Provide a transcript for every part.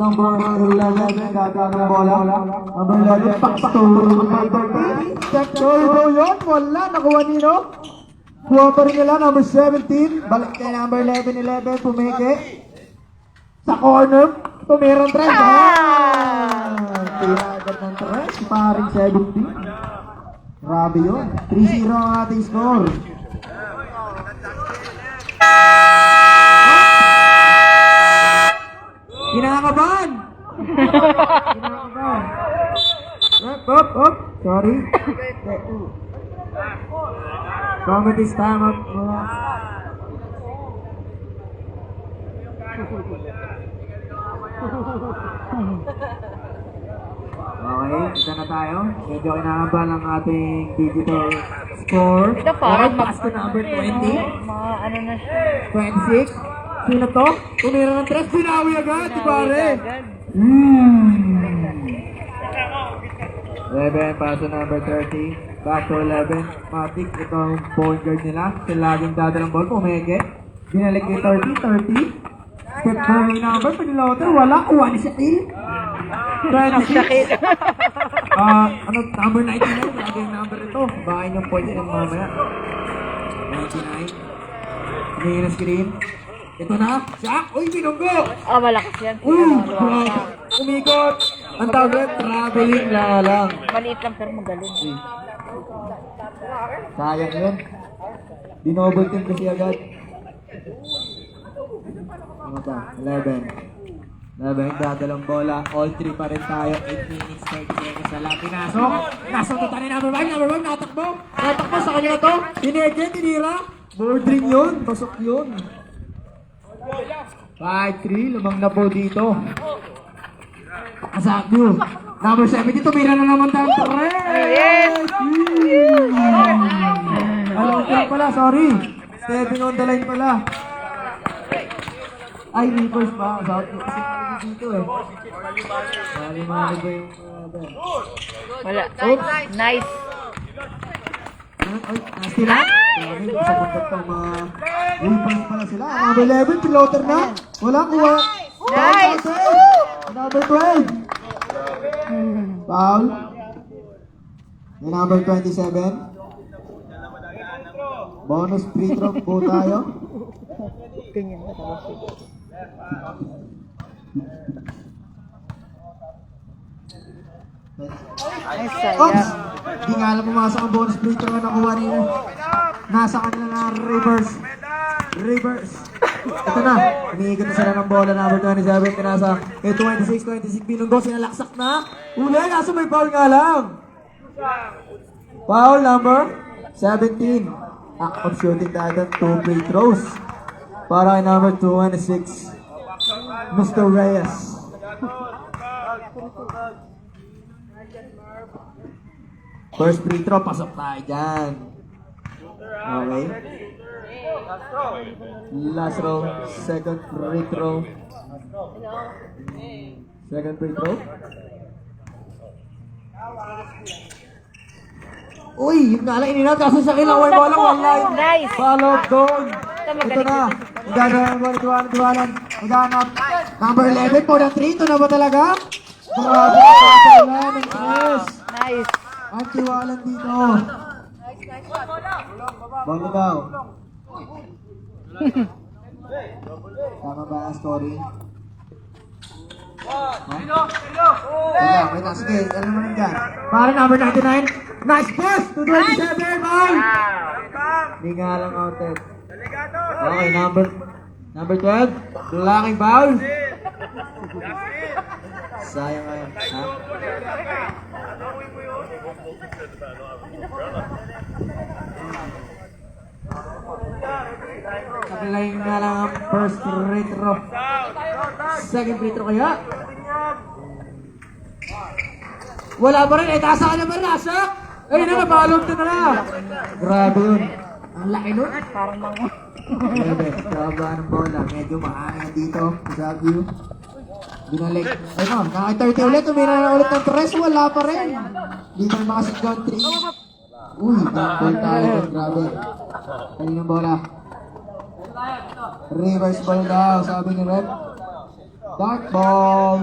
number 11, gagawin ng bola. Number 11, paksto. Sector daw yun, wala, nakuha nino. Kuha pa rin nila, number 17. Balik kay number 11, pumeke. Sa corner, tumirang tres. Tinagat ng tres, paring 17. Grabe yun. 3-0 ang ating score. Kinakabahan! Kinakabahan! Up! Sorry. Comedy time up. Okay, isa na tayo. Medyo kinakabahan ang ating digital score. Ito parang pass to number 20. Mga ano na siya. 26. Sino to? Tumira ng 3. Binawi agad, di pare? 11, paso number 30. Back to 11. Matic, ito ang point guard nila. Sila laging dadalang ball, pumeke. Binalik kay 30. Step curving number, paniloter, wala. Kuha ni Shaquille. Try na Shaquille. Number 99, lagi yung number ito. Bakain yung point nila mamaya. 99. Tingin na screen. Ito na, Shaq! Uy, binunggo! Malakas yan. Umikot! Ang tawag, traveling lang. Maliit lang pero magaling. Sayang yun. Dinoble team kasi agad. Ano pa? 11. Dadalang bola. All 3 pa rin tayo. 8 minutes, 30 seconds na lang. Pinasok. Nasundutan ni number 5. Natakbo sa kanya to. Tinege, tinira. Boarding yun. Pasok yun. 5-3. Lumang na po dito. Asakyo. Number 70. Tumira na naman tayo. Yes! Alam ko pala, sorry. Stepping on the line pala. Ay, reverse pa. Kasi dito eh. Mali-mali ba yung... Wala. Nice. Ay, nasty na. Sabi, sa puntot pa mga... reverse pala sila. Number 11, piloter na. Wala kuha. Nice! Number 12. Foul. Yung number 27. Bonus free throw po tayo. Ganyan na talaga. Ay, Oops! sayang. Hindi nga alam pumasok ang bonus free throw na nakuha nila. Nasa kanila na reverse. Ito na. Umiikot na sila ng bola. Number 27. Kinasa. 26. Binunggo. Sinalaksak na. Uli. Kaso may foul nga lang. Foul number 17. Act of shooting tayo. 2 free throws. Para kay number 26. Mr. Reyes. First free throw. Pasok tayo dyan. Okay. Last row. Second free throw. Uy, yun nga lang ininat kasi sa kilaway bola. Nice. Follow up doon. Ito na. Maghanap. Number 11 po ng 3. Ito na ba talaga? Grabe. Wala ng 3. Nice. Ang tiwalan dito. Bola daw. Tama ba ang story? Wait lang. Sige, ano naman dyan? Para number 99. Nice pass to 27, ball! Hindi nga lang outed. Okay, number 12. Lalaking foul. Sayang nga yan. Ha? Naglayin nga lang ang first free throw. Second free throw kaya? Wala pa rin. Tasa ka naman nasa. Ayun na, napalog na. Grabe yun. Ang laki nun. Parang mga... Grabe ang bola. Medyo maangin dito. Sabio. Binalik. Ayun, naka-30 ulit. Umira na ulit ng tres. Wala pa rin. Hindi na makasagdown 3. Uy, ball tayo. Grabe. Kaninang bola. Reverse ball daw, sabi ni Red. Dark ball.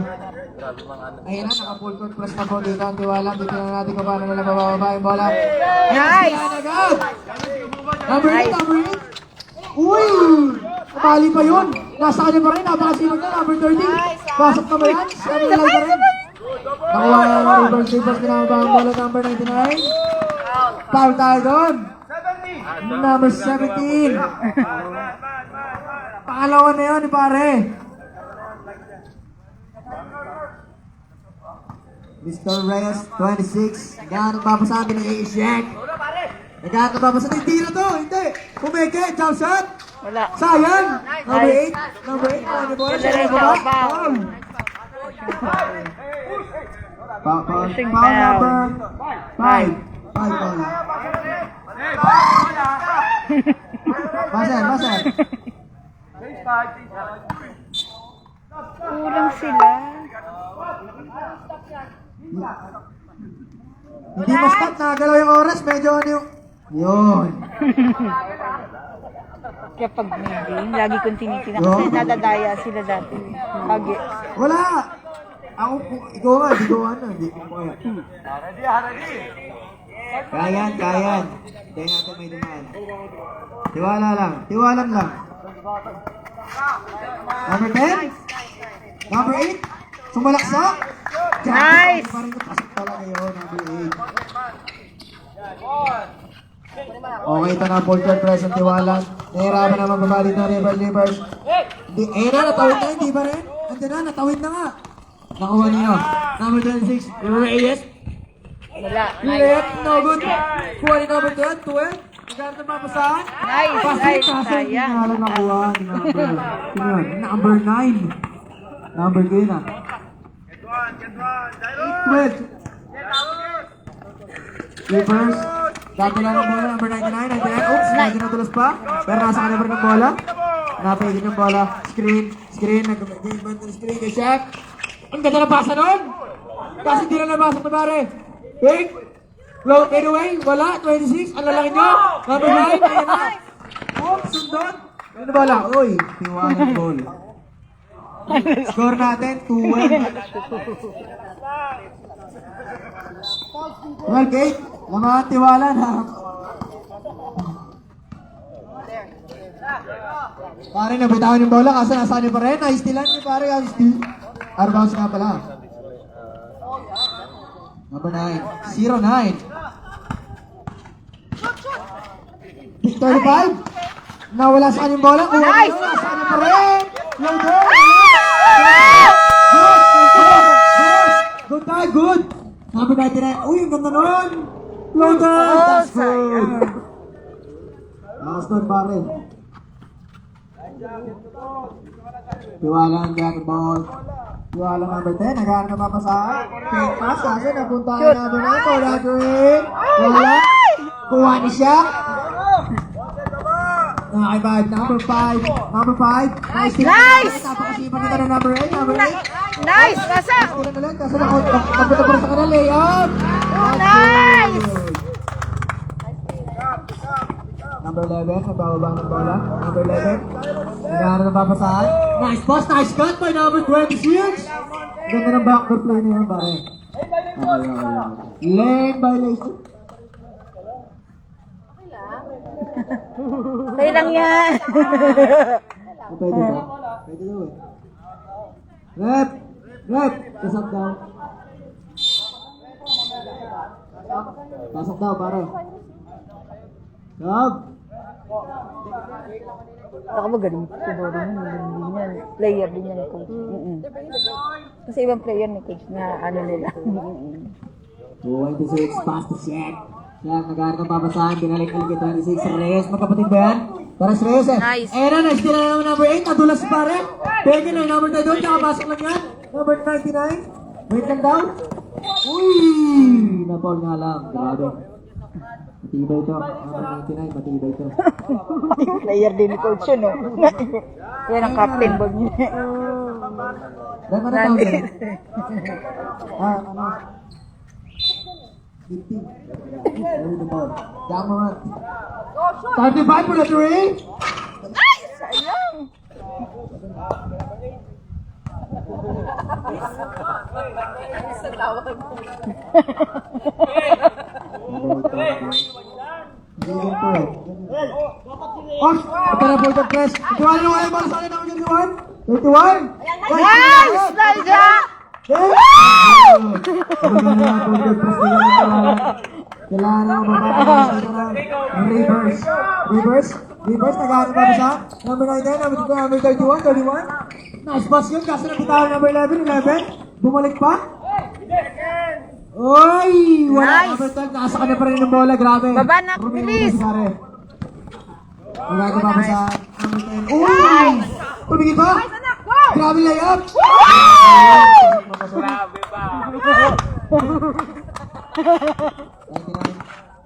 Ayun na, naka-full court press na po dito ang Tiwala. Dito na natin kung paano nila bababa yung bola. Nice! Number 8, number 8. Uy! Napali pa yun. Nasa kanya pa rin. Napakasinag na. Number 30. Pasok na ba yan? Sabi na lang pa rin. Nakuha na ng reverse reverse. Pinamaba ang bola. Number 99. Foul tayo doon. Number 17. Pangalawa na yun, pare. Mr. Reyes, 26. Naghahanap pa sa atin ng i-check. Naghahanap pa sa atin. Hindi na to, hindi. Pumeke, jump shot. Wala. Sayang. Number 8. Number 8. Ano ba? Siya ba? Foul. Foul number 5. 5 ball. Baser. Kulang sila. Hindi mas-stop, nagalaw yung oras, medyo ano yung... Yun. Kaya pag may game, lagi kong tinitingnan kasi nadadaya sila dati. Lagi. Wala! Ako, ikaw nga, hindi ko ano, hindi ko kaya. Kayan. Kaya natin may dumaan. Tiwala lang, tiwalan lang. Number 10? Number 8? Sumalaksak? Nice! Parang napasok talaga yun, number 8. Okay, ito na, full court press ang Tiwalan. Nahirapan naman babalik na Rivers. Ayun na, natawid na, hindi ba rin? Andiyan na, natawid na nga. Nakuha niyo. Number 26, Reyes. Wala. Reyes, no good. Kuha ni number 12, 12. Magkano na mapasahan? Nice, nice, sayang. Hindi nga lang nakuha ni number. Sino yun? Number 9. Number 2 na. 12. Clippers. Dati lang ang bola, number 99. Oops, medyo natulos pa. Pero nasa kanya pa rin ang bola. Napagin yung bola. Screen. Nag-game ng screen kay Shaq. Ang ganda na pasa nun! Kasi hindi na nabasa na pare. Big. Low fade away. Wala. 26. Ang lalaki nyo. Number 9. Ayan na. Oops, sundot. Ano bola? Uy, Tiwalang goal. Score natin, 2-1. Well, Kate, naman Tiwala na. Pare, nabitawan yung bola kasi nasa niyo pa rin. Na-stealan niyo pare, steal. Arbounce nga pala. Number 9. 0-9. 35. Nawala sa kanyang bola. Nice! Nasa kanya pa rin. Low goal. Good time, good. Number 99. Uy, ang ganda nun. Low goal. That's good. Last doon pare. Tiwala ang jacket ball. Tiwala number 10. Naghahanap na papasahan. Fake pass. Kasi napunta ang number 9. Wala green. Wala. Kuha ni siya. Nakakibad. Number 5. Number 5. Nice! Napakasipan nito ng number 8. Number 8. Nice! Nasa! Kulang na lang. Kasi napunta pa rin sa kanila. Layup. Nice! Number 11, nagbababa ng bola. Number 11, naghahanap ng papasahan. Nice pass, nice cut by number 26. Ganda ng backdoor play na yun, pare. Lane violation. Tayo lang yan. Pwede ba? Pwede daw eh. Rep! Pasok daw. Pasok daw, pare. Job! Baka magaling siguro yun. Magaling din yan. Player din yan, coach. Kasi ibang player ni coach na ano nila. 26, pass to Shaq. Shaq, nag-aaral ng papasahan. Binalik-alik yung 26. Reyes, magkapatid ba yan? Para sa Reyes eh. Nice. Ayan na, next na naman number 8. Nadulas si pare. Pwede na, number 9 doon. Tsaka pasok lang yan. Number 99. Wait lang daw. Uy! Na-ball nga lang. Grabe. Matibay ito. Number 99, matibay ito. Player din ni coach yun, no? Yan ang captain ball niya. Dahil mo na tawag yan. Ano? 15. Ready the ball. Down mo nga. 35 for the 3. Ay! Sayang! Ganyan po eh. Ops! Ito na po yung press. 21 yung ayaw para sa akin naman 31. 31! Nice! Naija! Kailangan na mababasa ito na reverse. Reverse? Reverse? Naghahanap ba siya? Number 19, number 31, 31. Nice pass yun. Kaso napitawan number 11, 11. Bumalik pa? Oy! Wala. Nice. Number 12, nasa kanya pa rin ng bola. Grabe. Baba na, Rumino bilis. si Pare. Magagawa pa sa number 10. Uy! Tumingin pa? Grabe layup! Grabe ba?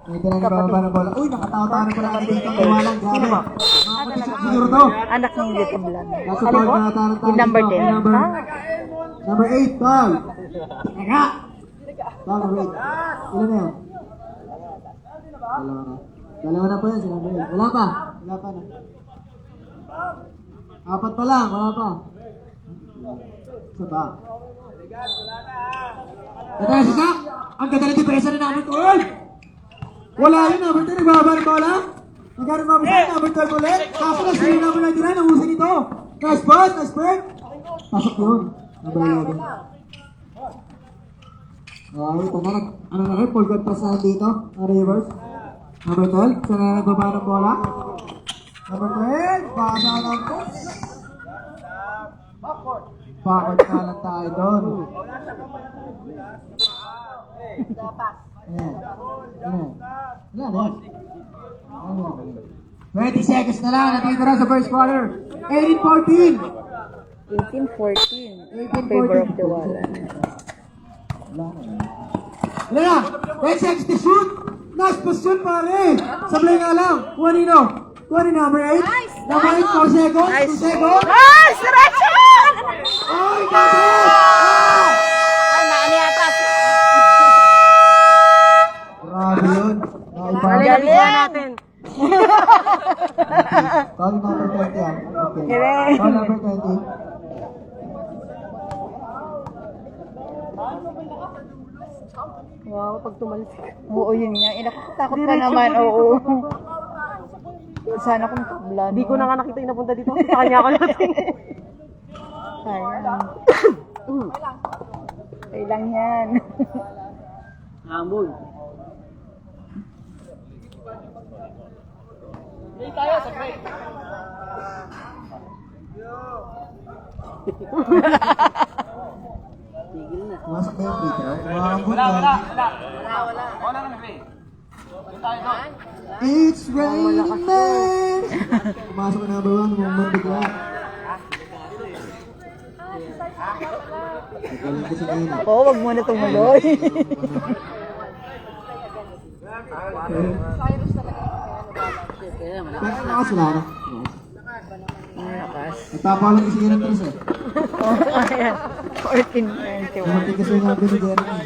99 na bababa ng bola. Uy, nakatawa-tawa na pala kami dito. Iwalang, grabe. Mga kapatid siguro to. Anak ng Little Blan. Nasa board na tayo Yung number 10. Number, Ha? number 8, Paul. Teka! Paul, number 8. Ilan na yan? Dalawa na. Dalawa na po yan, si number 8. Wala pa. Wala pa na. Apat pa lang, wala pa. Isa pa. Ito si Zach! Ang ganda ng depresa na namin ko! Uy! Wala yun, number 10, nagbababa ng bola. Nagkaroon mabasa, number 12 ulit. Kaso na sila number 99, nahusin ito. Nice pass, nice pass. Pasok yun. Number 11. Okay, ito na. Ano na rin, full guard pass na dito. Reverse. Number 12, sila na nagbaba ng bola. Number 12, basa lang po. Backward na lang tayo doon. Ayan. Ayan. Ayan. Ayan. 20 seconds na lang. Natitira sa first quarter. 18-14. 18-14. In favor of Tiwala. Ilan na? 10 seconds to shoot. Nice position pare. Sablay nga lang. Kuha nino. Kuha ni number 8. Number 8, 4 seconds. 2 Nice! seconds. Nice! Direction! Ay, gabi! Ay, naani ata. Grabe yun. Galing natin. Call number 20 yan. Okay. Galing. Call number 20. Wow, pag tumalis. Oo, yun nga. Takot ka naman, oo. Sana kung tabla. Hindi ko na nga nakita yung napunta dito. Sa kanya ako natin. Sayang. Okay lang yan. Hamon. Masok na yung Peter. Umabot Wala, na. wala, wala. Wala na naman. It's raining men! Pumasok na number 1, moment bigla. Galing kasi ngayon. Oo, wag mo na tumuloy. Pero lakas wala na. Ang lakas. Nagpapawalan kasi yun ng Chris eh. Ayan. 14-21. Namating kasi yung number ni Jeremy.